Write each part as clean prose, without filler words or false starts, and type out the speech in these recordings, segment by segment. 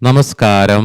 നമസ്കാരം.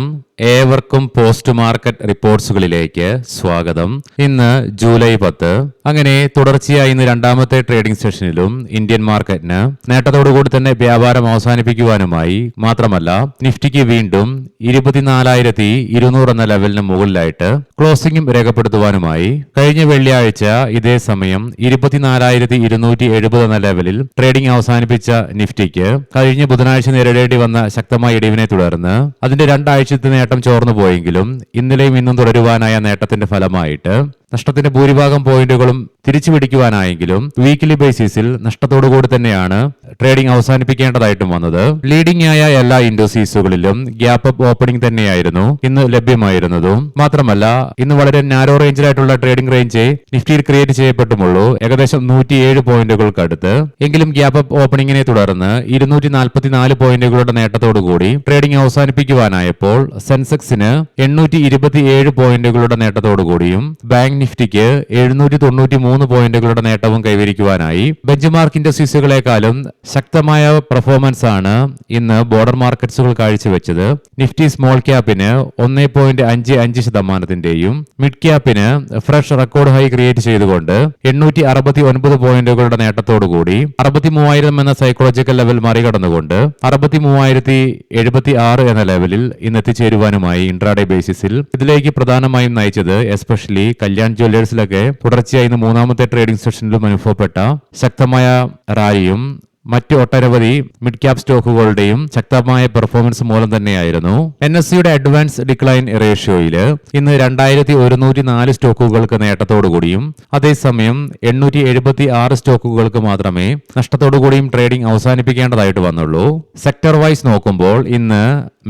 ഏവർക്കും post market റിപ്പോർട്ട്സുകളിലേക്ക് സ്വാഗതം. ഇന്ന് ജൂലൈ 10. അങ്ങനെ തുടർച്ചയായി ഇന്ന് രണ്ടാമത്തെ ട്രേഡിംഗ് സെഷനിലും ഇന്ത്യൻ മാർക്കറ്റിന് നേട്ടത്തോടുകൂടി തന്നെ വ്യാപാരം അവസാനിപ്പിക്കുവാനുമായി, മാത്രമല്ല നിഫ്റ്റിക്ക് വീണ്ടും 24,200 എന്ന ലെവലിന് മുകളിലായിട്ട് ക്ലോസിംഗും രേഖപ്പെടുത്തുവാനുമായി കഴിഞ്ഞ വെള്ളിയാഴ്ച ഇതേ സമയം 24,270 എന്ന ലെവലിൽ ട്രേഡിംഗ് അവസാനിപ്പിച്ച നിഫ്റ്റിക്ക് കഴിഞ്ഞ ബുധനാഴ്ച നേരിടേണ്ടി വന്ന ശക്തമായ ഇടിവിനെ തുടർന്ന് അതിന്റെ രണ്ടാഴ്ചത്തെ നേട്ടം ചോർന്നു പോയെങ്കിലും ഇന്നലെയും ഇന്നും തുടരുവാനായ നേട്ടത്തിന്റെ ഫലമായിട്ട് നഷ്ടത്തിന്റെ ഭൂരിഭാഗം പോയിന്റുകളും തിരിച്ചു പിടിക്കുവാനായെങ്കിലും വീക്കിലി ബേസിസിൽ നഷ്ടത്തോടുകൂടി തന്നെയാണ് ട്രേഡിംഗ് അവസാനിപ്പിക്കേണ്ടതായിട്ടും വന്നത്. ലീഡിംഗ് ആയ എല്ലാ ഇൻഡസ്ട്രീസുകളിലും ഗ്യാപ്പ് അപ്പ് ഓപ്പണിംഗ് തന്നെയായിരുന്നു ഇന്ന് ലഭ്യമായിരുന്നതും. മാത്രമല്ല ഇന്ന് വളരെ നാരോ റേഞ്ചിലായിട്ടുള്ള ട്രേഡിംഗ് റേഞ്ച് നിഫ്റ്റിയിൽ ക്രിയേറ്റ് ചെയ്യപ്പെട്ടുമുള്ളൂ, ഏകദേശം 107 പോയിന്റുകൾക്ക് അടുത്ത്. എങ്കിലും ഗ്യാപ്പ് അപ്പ് ഓപ്പണിംഗിനെ തുടർന്ന് 244 പോയിന്റുകളുടെ നേട്ടത്തോടുകൂടി ട്രേഡിംഗ് അവസാനിപ്പിക്കുവാനായപ്പോൾ സെൻസെക്സിന് 827 പോയിന്റുകളുടെ നേട്ടത്തോടുകൂടിയും ബാങ്ക് നിഫ്റ്റിക്ക് 793 പോയിന്റുകളുടെ നേട്ടവും കൈവരിക്കുവാനായി. ബെഞ്ച് മാർക്ക് ഇൻഡസ്ട്രീസുകളെക്കാളും ശക്തമായ പെർഫോമൻസ് ആണ് ഇന്ന് ബോർഡർ മാർക്കറ്റ്സുകൾ കാഴ്ചവെച്ചത്. നിഫ്റ്റി സ്മോൾ ക്യാപ്പിന് 1.55%, മിഡ് ക്യാപ്പിന് ഫ്രഷ് റെക്കോർഡ് ഹൈ ക്രിയേറ്റ് ചെയ്തുകൊണ്ട് 869 പോയിന്റുകളുടെ നേട്ടത്തോടുകൂടി 63,000 എന്ന സൈക്കോളജിക്കൽ ലെവൽ മറികടന്നുകൊണ്ട് 63,076 എന്ന ലെവലിൽ ഇന്ന് എത്തിച്ചേരുവാനുമായി ഇൻട്രാഡേ ബേസിസിൽ. ഇതിലേക്ക് പ്രധാനമായും നയിച്ചത് എസ്പെഷ്യലി കല്യാൺ ജ്വല്ലേഴ്സിലൊക്കെ തുടർച്ചയായി ഇന്ന് മൂന്നാമത്തെ ട്രേഡിംഗ് സെഷനിലും അനുഭവപ്പെട്ട ശക്തമായ റാലിയും മറ്റ് ഒട്ടനവധി മിഡ് ക്യാപ് സ്റ്റോക്കുകളുടെയും ശക്തമായ പെർഫോമൻസ് മൂലം തന്നെയായിരുന്നു. NSEയുടെ അഡ്വാൻസ് ഡിക്ലൈൻ റേഷ്യോയിൽ ഇന്ന് 2,104 സ്റ്റോക്കുകൾക്ക് നേട്ടത്തോടുകൂടിയും അതേസമയം 876 സ്റ്റോക്കുകൾക്ക് മാത്രമേ നഷ്ടത്തോടുകൂടിയും ട്രേഡിംഗ് അവസാനിപ്പിക്കേണ്ടതായിട്ട് വന്നുള്ളൂ. സെക്ടർ വൈസ് നോക്കുമ്പോൾ ഇന്ന്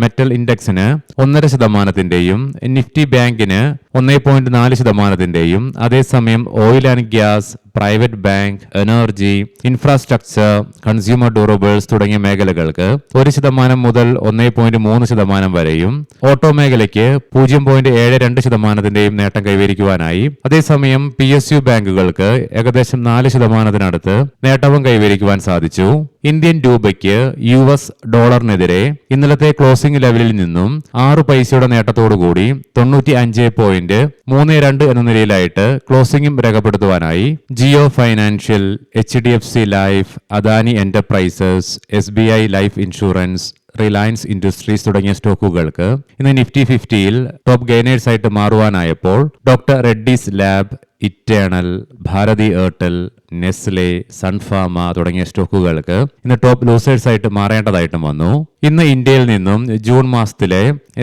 മെറ്റൽ ഇൻഡെക്സിന് 1.5%, നിഫ്റ്റി ബാങ്കിന് 1.4%, അതേസമയം oil and gas, private bank, energy, infrastructure, consumer durables തുടങ്ങിയ മേഖലകൾക്ക് 1% മുതൽ 1.3% വരെയും, ഓട്ടോ മേഖലയ്ക്ക് 0.72% നേട്ടം കൈവരിക്കുവാനായി. അതേസമയം PSU ബാങ്കുകൾക്ക് ഏകദേശം 4% നേട്ടവും കൈവരിക്കുവാൻ സാധിച്ചു. ഇന്ത്യൻ രൂപയ്ക്ക് US ഡോളറിനെതിരെ ഇന്നലത്തെ ക്ലോസിംഗ് ലെവലിൽ നിന്നും 6 പൈസയുടെ നേട്ടത്തോടുകൂടി 95.32 എന്ന നിലയിലായിട്ട് ക്ലോസിംഗും രേഖപ്പെടുത്തുവാനായി. Jio financial, HDFC life, Adani enterprises, SBI life insurance, Reliance industries തുടങ്ങിയ സ്റ്റോക്കുകൾക്ക് ഇന്ന് നിഫ്റ്റി 50യിൽ ടോപ്പ് ഗെയിനേഴ്സ് ആയിട്ട് മാറുവാനായപ്പോൾ doctor Reddy's lab, Eternal, Bharti Airtel, Nestle, Sun Pharma തുടങ്ങിയ സ്റ്റോക്കുകൾക്ക് ഇന്ന് ടോപ്പ് ലൂസേഴ്സ് ആയിട്ട് മാറേണ്ടതായിട്ടും വന്നു. ഇന്ന് ഇന്ത്യയിൽ നിന്നും ജൂൺ മാസത്തിലെ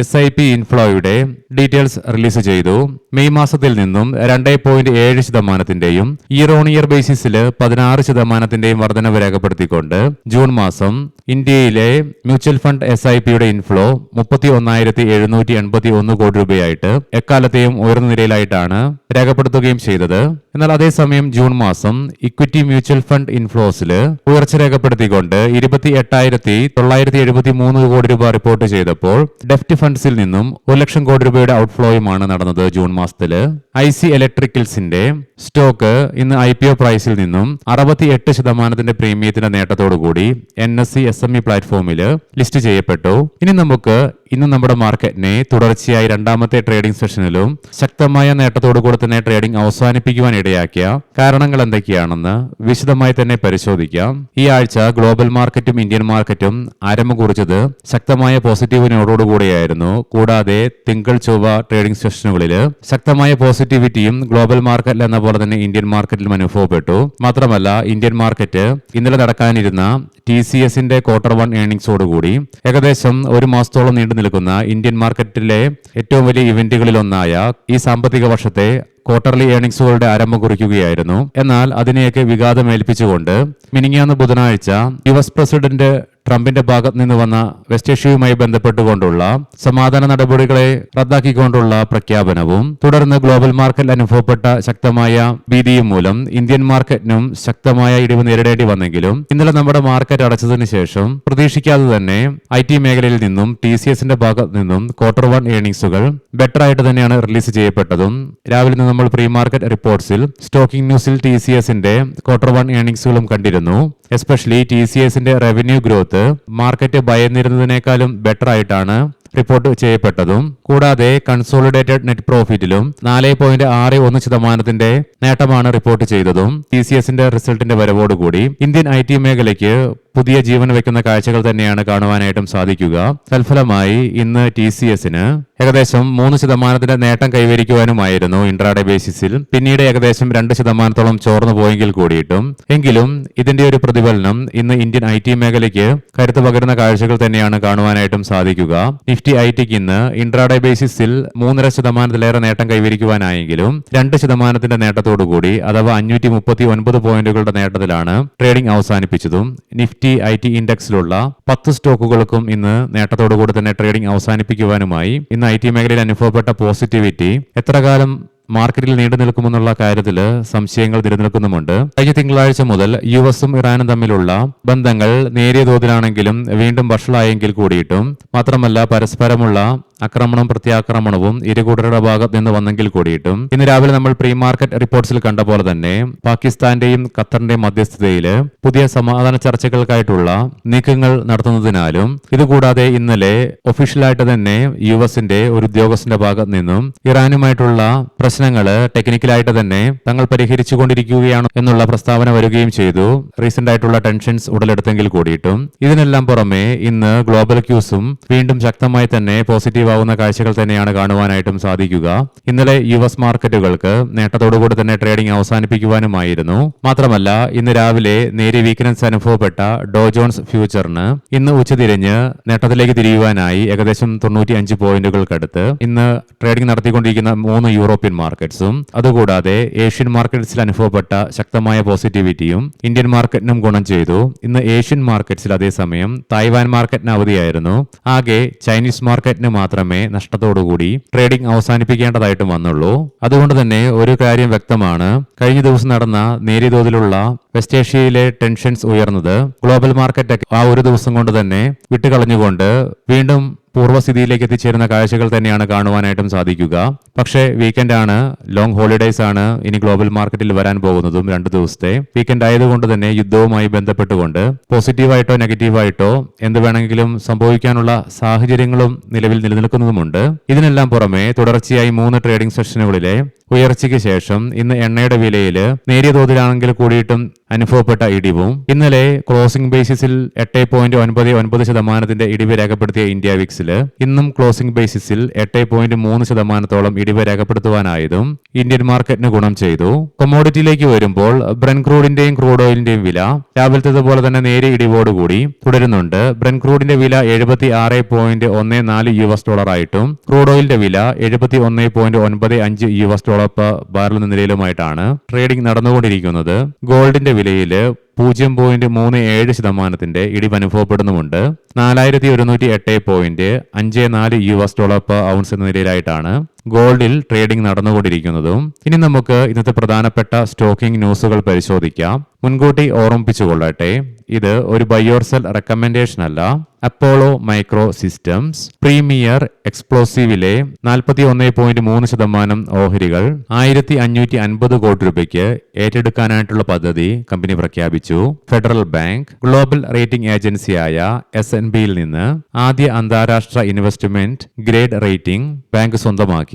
SIP ഇൻഫ്ലോയുടെ ഡീറ്റെയിൽസ് റിലീസ് ചെയ്തു. മെയ് മാസത്തിൽ നിന്നും 2.7%, ഇയർ ഓൺ ഇയർ ബേസിസിൽ 16% വർധനവ് രേഖപ്പെടുത്തിക്കൊണ്ട് ജൂൺ മാസം ഇന്ത്യയിലെ മ്യൂച്വൽ ഫണ്ട് SIPയുടെ ഇൻഫ്ലോ 31,781 കോടി രൂപയായിട്ട് എക്കാലത്തെയും ഉയർന്ന നിലയിലായിട്ടാണ് രേഖപ്പെടുത്തുകയും ചെയ്തത്. എന്നാൽ അതേസമയം ജൂൺ മാസം ഇക്വിറ്റി മ്യൂച്വൽ ഫണ്ട് ഇൻഫ്ലോസിൽ ഉയർച്ച രേഖപ്പെടുത്തിക്കൊണ്ട് 28,973 കോടി രൂപ റിപ്പോർട്ട് ചെയ്തപ്പോൾ ഡെഫ്റ്റ് ഫണ്ട്സിൽ നിന്നും 1 ലക്ഷം കോടി രൂപയുടെ ഔട്ട്ഫ്ലോയുമാണ് നടന്നത് ജൂൺ മാസത്തില്. IC ഇലക്ട്രിക്കൽസിന്റെ സ്റ്റോക്ക് ഇന്ന് IPO പ്രൈസിൽ നിന്നും 68% പ്രീമിയത്തിന്റെ നേട്ടത്തോടുകൂടി NSE SME പ്ലാറ്റ്ഫോമിൽ ലിസ്റ്റ് ചെയ്യപ്പെട്ടു. ഇനി നമുക്ക് ഇന്ന് നമ്മുടെ മാർക്കറ്റിനെ തുടർച്ചയായി രണ്ടാമത്തെ ട്രേഡിംഗ് സെഷനിലും ശക്തമായ നേട്ടത്തോടുകൂടി തന്നെ ട്രേഡിംഗ് അവസാനിപ്പിക്കുവാൻ ഇടയാക്കിയ കാരണങ്ങൾ എന്തൊക്കെയാണെന്ന് വിശദമായി തന്നെ പരിശോധിക്കാം. ഈ ആഴ്ച ഗ്ലോബൽ മാർക്കറ്റും ഇന്ത്യൻ മാർക്കറ്റും ആരംഭം കുറിച്ചത് ശക്തമായ പോസിറ്റീവ് നോട്ടോടുകൂടിയായിരുന്നു. കൂടാതെ തിങ്കൾ ചൊവ്വ ട്രേഡിംഗ് സെഷനുകളിൽ ശക്തമായ പോസിറ്റിവിറ്റിയും ഗ്ലോബൽ മാർക്കറ്റിൽ എന്ന പോലെ തന്നെ ഇന്ത്യൻ മാർക്കറ്റിലും അനുഭവപ്പെട്ടു. മാത്രമല്ല ഇന്ത്യൻ മാർക്കറ്റ് ഇന്നലെ നടക്കാനിരുന്ന TCSന്റെ Q1 ഏർണിംഗ്സോടുകൂടി ഏകദേശം ഒരു മാസത്തോളം നീണ്ടു നിൽക്കുന്ന ഇന്ത്യൻ മാർക്കറ്റിലെ ഏറ്റവും വലിയ ഇവന്റുകളിൽ ഒന്നായ ഈ സാമ്പത്തിക വർഷത്തെ ക്വാർട്ടർലി ഏർണിംഗ്സുകളുടെ ആരംഭം കുറിക്കുകയായിരുന്നു. എന്നാൽ അതിനെയൊക്കെ വിഘാതമേൽപ്പിച്ചുകൊണ്ട് മിനിങ്ങാന്ന് ബുധനാഴ്ച US പ്രസിഡന്റ് ട്രംപിന്റെ ഭാഗത്ത് നിന്ന് വന്ന വെസ്റ്റ് ഏഷ്യയുമായി ബന്ധപ്പെട്ടുകൊണ്ടുള്ള സമാധാന നടപടികളെ റദ്ദാക്കിക്കൊണ്ടുള്ള പ്രഖ്യാപനവും തുടർന്ന് ഗ്ലോബൽ മാർക്കറ്റിൽ അനുഭവപ്പെട്ട ശക്തമായ ഭീതിയും മൂലം ഇന്ത്യൻ മാർക്കറ്റിനും ശക്തമായ ഇടിവ് നേരിടേണ്ടി വന്നെങ്കിലും ഇന്നലെ നമ്മുടെ മാർക്കറ്റ് അടച്ചതിന് ശേഷം പ്രതീക്ഷിക്കാതെ തന്നെ IT മേഖലയിൽ നിന്നും TCSന്റെ ഭാഗത്ത് നിന്നും Q1 ഏർണിംഗ്സുകൾ ബെറ്റർ ആയിട്ട് തന്നെയാണ് റിലീസ് ചെയ്യപ്പെട്ടതും. രാവിലെ നിന്ന് നമ്മൾ പ്രീ മാർക്കറ്റ് റിപ്പോർട്ട്സിൽ സ്റ്റോക്കിംഗ് ന്യൂസിൽ TCSന്റെ Q1 ഏർണിംഗ്സുകളും കണ്ടിരുന്നു. എസ്പെഷ്യലി TCSന്റെ റവന്യൂ ഗ്രോത്ത് മാർക്കറ്റ് ഭയന്നിരുന്നതിനേക്കാളും ബെറ്റർ ആയിട്ടാണ് റിപ്പോർട്ട് ചെയ്യപ്പെട്ടതും. കൂടാതെ കൺസോളിഡേറ്റഡ് നെറ്റ് പ്രോഫിറ്റിലും 4.61% നേട്ടമാണ് റിപ്പോർട്ട് ചെയ്തതും. TCSന്റെ റിസൾട്ടിന്റെ വരവോടുകൂടി ഇന്ത്യൻ IT മേഖലയ്ക്ക് പുതിയ ജീവൻ വെക്കുന്ന കാഴ്ചകൾ തന്നെയാണ് കാണുവാനായിട്ടും സാധിക്കുക. തൽഫലമായി ഇന്ന് TCSന് ഏകദേശം 3% നേട്ടം കൈവരിക്കുവാനുമായിരുന്നു ഇൻട്രാഡേ ബേസിസിൽ. പിന്നീട് ഏകദേശം 2% ചോർന്നു പോയെങ്കിൽ കൂടിയിട്ടും എങ്കിലും ഇതിന്റെ ഒരു പ്രതിഫലനം ഇന്ന് ഇന്ത്യൻ IT മേഖലയ്ക്ക് കരുത്ത് പകരുന്ന കാഴ്ചകൾ തന്നെയാണ് കാണുവാനായിട്ടും സാധിക്കുക. നിഫ്റ്റി ITക്ക് ഇന്ന് ഇൻട്രാഡേ ബേസിസിൽ 3.5% നേട്ടം കൈവരിക്കുവാനായെങ്കിലും 2% നേട്ടത്തോടുകൂടി അഥവാ 539 പോയിന്റുകളുടെ നേട്ടത്തിലാണ് ട്രേഡിംഗ് അവസാനിപ്പിച്ചതും. നിഫ്റ്റി IT ഇൻഡെക്സിലുള്ള 10 സ്റ്റോക്കുകൾക്കും ഇന്ന് നേട്ടത്തോടുകൂടി തന്നെ ട്രേഡിംഗ് അവസാനിപ്പിക്കുവാനുമായി ഇന്ന് IT മേഖലയിൽ അനുഭവപ്പെട്ട പോസിറ്റിവിറ്റി എത്ര കാലം മാർക്കറ്റിൽ നീണ്ടു നിൽക്കുമെന്നുള്ള കാര്യത്തിൽ സംശയങ്ങൾ നിലനിൽക്കുന്നുമുണ്ട്. കഴിഞ്ഞ തിങ്കളാഴ്ച മുതൽ US-ഉം ഇറാനും തമ്മിലുള്ള ബന്ധങ്ങൾ നേരിയ തോതിലാണെങ്കിലും വീണ്ടും വഷളായെങ്കിൽ കൂടിയിട്ടും, മാത്രമല്ല പരസ്പരമുള്ള ആക്രമണവും പ്രത്യാക്രമണവും ഇരുകൂട്ടരുടെ ഭാഗത്ത് നിന്ന് വന്നെങ്കിൽ കൂടിയിട്ടും ഇന്ന് രാവിലെ നമ്മൾ പ്രീ മാർക്കറ്റ് റിപ്പോർട്ട്സിൽ കണ്ട പോലെ തന്നെ പാകിസ്ഥാന്റെയും ഖത്തറിന്റെയും മധ്യസ്ഥതയിൽ പുതിയ സമാധാന ചർച്ചകൾക്കായിട്ടുള്ള നീക്കങ്ങൾ നടത്തുന്നതിനാലും ഇതുകൂടാതെ ഇന്നലെ ഒഫീഷ്യലായിട്ട് തന്നെ US-ന്റെ ഒരു ഉദ്യോഗസ്ഥന്റെ ഭാഗത്ത് നിന്നും ഇറാനുമായിട്ടുള്ള പ്രശ്നങ്ങൾ ടെക്നിക്കലായിട്ട് തന്നെ തങ്ങൾ പരിഹരിച്ചുകൊണ്ടിരിക്കുകയാണ് എന്നുള്ള പ്രസ്താവന വരികയും ചെയ്തു. റീസെന്റ് ആയിട്ടുള്ള ടെൻഷൻസ് ഉടലെടുത്തെങ്കിൽ കൂടിയിട്ടും ഇതിനെല്ലാം പുറമെ ഇന്ന് ഗ്ലോബൽ ക്യൂസും വീണ്ടും ശക്തമായി തന്നെ പോസിറ്റീവ് ആവുന്ന കാഴ്ചകൾ തന്നെയാണ് കാണുവാനായിട്ടും സാധിക്കുക. ഇന്നലെ US മാർക്കറ്റുകൾക്ക് നേട്ടത്തോടുകൂടി തന്നെ ട്രേഡിംഗ് അവസാനിപ്പിക്കുവാനുമായിരുന്നു. മാത്രമല്ല ഇന്ന് രാവിലെ നേരിയ വീക്ക്നെസ് അനുഭവപ്പെട്ട ഡോ ജോൺസ് ഫ്യൂച്ചറിന് ഇന്ന് ഉച്ചതിരിഞ്ഞ് നേട്ടത്തിലേക്ക് തിരിയുവാനായി ഏകദേശം 95 പോയിന്റുകൾക്കടുത്ത് ഇന്ന് ട്രേഡിംഗ് നടത്തിക്കൊണ്ടിരിക്കുന്ന 3 യൂറോപ്യൻ മാർക്കറ്റ്സും അതുകൂടാതെ ഏഷ്യൻ മാർക്കറ്റ്സിൽ അനുഭവപ്പെട്ട ശക്തമായ പോസിറ്റിവിറ്റിയും ഇന്ത്യൻ മാർക്കറ്റിനും ഗുണം ചെയ്തു. ഇന്ന് ഏഷ്യൻ മാർക്കറ്റ്സിൽ അതേസമയം തായ്വാൻ മാർക്കറ്റിന് അവധിയായിരുന്നു. ആകെ ചൈനീസ് മാർക്കറ്റിന് മാത്രമേ നഷ്ടത്തോടുകൂടി ട്രേഡിംഗ് അവസാനിപ്പിക്കേണ്ടതായിട്ടും വന്നുള്ളൂ. അതുകൊണ്ട് തന്നെ ഒരു കാര്യം വ്യക്തമാണ്, കഴിഞ്ഞ ദിവസം നടന്ന നേരിയ തോതിലുള്ള വെസ്റ്റ് ഏഷ്യയിലെ ടെൻഷൻസ് ഉയർന്നത് ഗ്ലോബൽ മാർക്കറ്റ് ആ ഒരു ദിവസം കൊണ്ട് തന്നെ വിട്ടുകളഞ്ഞുകൊണ്ട് വീണ്ടും പൂർവ്വസ്ഥിതിയിലേക്ക് എത്തിച്ചേരുന്ന കാഴ്ചകൾ തന്നെയാണ് കാണുവാനായിട്ടും സാധിക്കുക. പക്ഷേ വീക്കെൻഡ് ആണ്, ലോങ് ഹോളിഡേയ്സ് ആണ് ഇനി ഗ്ലോബൽ മാർക്കറ്റിൽ വരാൻ പോകുന്നതും. 2 ദിവസത്തെ വീക്കെൻഡ് ആയതുകൊണ്ട് തന്നെ യുദ്ധവുമായി ബന്ധപ്പെട്ടുകൊണ്ട് പോസിറ്റീവായിട്ടോ നെഗറ്റീവായിട്ടോ എന്ത് വേണമെങ്കിലും സംഭവിക്കാനുള്ള സാഹചര്യങ്ങളും നിലവിൽ നിലനിൽക്കുന്നതുമുണ്ട്. ഇതിനെല്ലാം പുറമെ തുടർച്ചയായി 3 ട്രേഡിംഗ് സെഷനുകളിലെ ഉയർച്ചയ്ക്ക് ശേഷം ഇന്ന് എണ്ണയുടെ വിലയിൽ നേരിയ തോതിലാണെങ്കിൽ കൂടിയിട്ടും അനുഭവപ്പെട്ട ഇടിവും ഇന്നലെ ക്ലോസിംഗ് ബേസിസിൽ 8.99% ഇടിവ് രേഖപ്പെടുത്തിയ ഇന്ത്യ വിക്സില് ഇന്നും ക്ലോസിംഗ് ബേസിസിൽ 8.3% ഇടിവ് രേഖപ്പെടുത്തുവാനായതും ഇന്ത്യൻ മാർക്കറ്റിന് ഗുണം ചെയ്തു. കൊമോഡിറ്റിയിലേക്ക് വരുമ്പോൾ ബ്രെന്റ് ക്രൂഡിന്റെയും ക്രൂഡ് ഓയിലിന്റെയും വില രാവിലത്തേതുപോലെ തന്നെ നേരിയ ഇടിവോടുകൂടി തുടരുന്നുണ്ട്. ബ്രെന്റ് ക്രൂഡിന്റെ വില $76.14 ആയിട്ടും ക്രൂഡ് ഓയിലിന്റെ വില $71.95 per ബാരൽ എന്ന നിലയിലുമായിട്ടാണ് ട്രേഡിംഗ് നടന്നുകൊണ്ടിരിക്കുന്നത്. ഗോൾഡിന്റെ വിലയിൽ 0.37% ഇടിവ് അനുഭവപ്പെടുന്നുമുണ്ട്. $4108.54 per ഔൺസ് എന്ന നിലയിലായിട്ടാണ് ഗോൾഡിൽ ട്രേഡിംഗ് നടന്നുകൊണ്ടിരിക്കുന്നതും. ഇനി നമുക്ക് ഇന്നത്തെ പ്രധാനപ്പെട്ട സ്റ്റോക്കിംഗ് ന്യൂസുകൾ പരിശോധിക്കാം. മുൻകൂട്ടി ഓർമ്മിപ്പിച്ചുകൊള്ളട്ടെ, ഇത് ഒരു ബൈ ഓർ സെൽ റെക്കമെൻഡേഷൻ അല്ല. അപ്പോളോ മൈക്രോ സിസ്റ്റംസ് പ്രീമിയർ എക്സ്പ്ലോസീവിലെ 41.3% ഓഹരികൾ 1550 കോടി രൂപയ്ക്ക് ഏറ്റെടുക്കാനായിട്ടുള്ള പദ്ധതി കമ്പനി പ്രഖ്യാപിച്ചു. ഫെഡറൽ ബാങ്ക് ഗ്ലോബൽ റേറ്റിംഗ് ഏജൻസിയായ S&Pയിൽ നിന്ന് ആദ്യ അന്താരാഷ്ട്ര ഇൻവെസ്റ്റ്മെന്റ് ഗ്രേഡ് റേറ്റിംഗ് ബാങ്ക് സ്വന്തമാക്കി.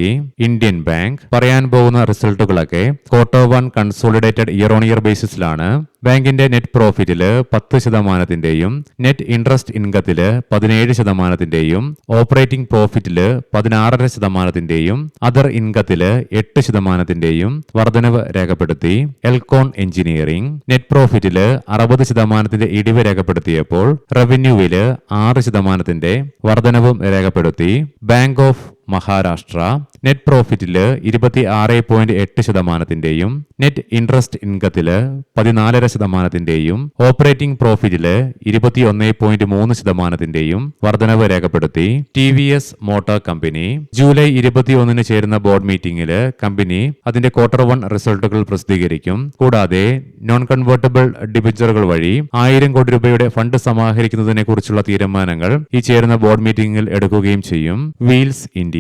ഇന്ത്യൻ ബാങ്ക് പറയാൻ പോകുന്ന റിസൾട്ടുകളൊക്കെ Q1 consolidated year on year ബേസിസിലാണ്. ബാങ്കിന്റെ നെറ്റ് പ്രോഫിറ്റില് 10%, നെറ്റ് ഇൻട്രസ്റ്റ് ഇൻകത്തില് 17%, ഓപ്പറേറ്റിംഗ് പ്രോഫിറ്റില് 16%, അതർ ഇൻകത്തില് 8% വർധനവ് രേഖപ്പെടുത്തി. എൽകോൺ എഞ്ചിനീയറിംഗ് നെറ്റ് പ്രോഫിറ്റില് 60% ഇടിവ് രേഖപ്പെടുത്തിയപ്പോൾ റവന്യൂവില് 6% വർധനവും രേഖപ്പെടുത്തി. ബാങ്ക് ഓഫ് മഹാരാഷ്ട്ര നെറ്റ് പ്രോഫിറ്റില് 26.8%, നെറ്റ് ഇൻട്രസ്റ്റ് ഇൻകത്തില് 14%, ഓപ്പറേറ്റിംഗ് പ്രോഫിറ്റില് 21.3% വർധനവ് രേഖപ്പെടുത്തി. TVS മോട്ടോർ കമ്പനി ജൂലൈ 21 ചേരുന്ന ബോർഡ് മീറ്റിംഗില് കമ്പനി അതിന്റെ Q1 റിസൾട്ടുകൾ പ്രസിദ്ധീകരിക്കും. കൂടാതെ നോൺ കൺവേർട്ടബിൾ ഡിബഞ്ചറുകൾ വഴി 1000 കോടി രൂപയുടെ ഫണ്ട് സമാഹരിക്കുന്നതിനെ കുറിച്ചുള്ള തീരുമാനങ്ങൾ ഈ ചേരുന്ന ബോർഡ് മീറ്റിംഗിൽ എടുക്കുകയും ചെയ്യും. വീൽസ് ഇന്ത്യ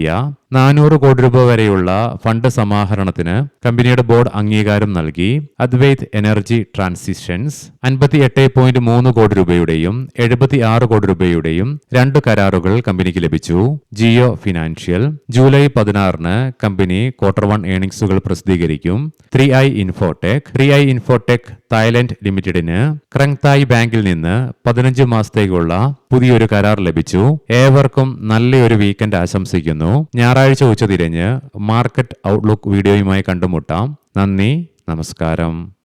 400 കോടി രൂപ വരെയുള്ള ഫണ്ട് സമാഹരണത്തിന് കമ്പനിയുടെ ബോർഡ് അംഗീകാരം നൽകി. അദ്വൈത് എനർജി ട്രാൻസിഷൻസ് 58.3 കോടി രൂപയുടെയും 76 കോടി രൂപയുടെയും 2 കരാറുകൾ കമ്പനിക്ക് ലഭിച്ചു. ജിയോ ഫിനാൻഷ്യൽ ജൂലൈ 16-ന് കമ്പനി Q1 ഏർണിംഗ്സുകൾ പ്രസിദ്ധീകരിക്കും. 3i ഇൻഫോടെക് തായ്ലൻഡ് ലിമിറ്റഡിന് ക്രങ്തായ് ബാങ്കിൽ നിന്ന് 15 മാസത്തേക്കുള്ള പുതിയൊരു കരാർ ലഭിച്ചു. ഏവർക്കും നല്ലൊരു വീക്കെൻഡ് ആശംസിക്കുന്നു. ഞായറാഴ്ച ഉച്ചതിരിഞ്ഞ് മാർക്കറ്റ് ഔട്ട്ലുക്ക് വീഡിയോയുമായി കണ്ടുമുട്ടാം. നന്ദി, നമസ്കാരം.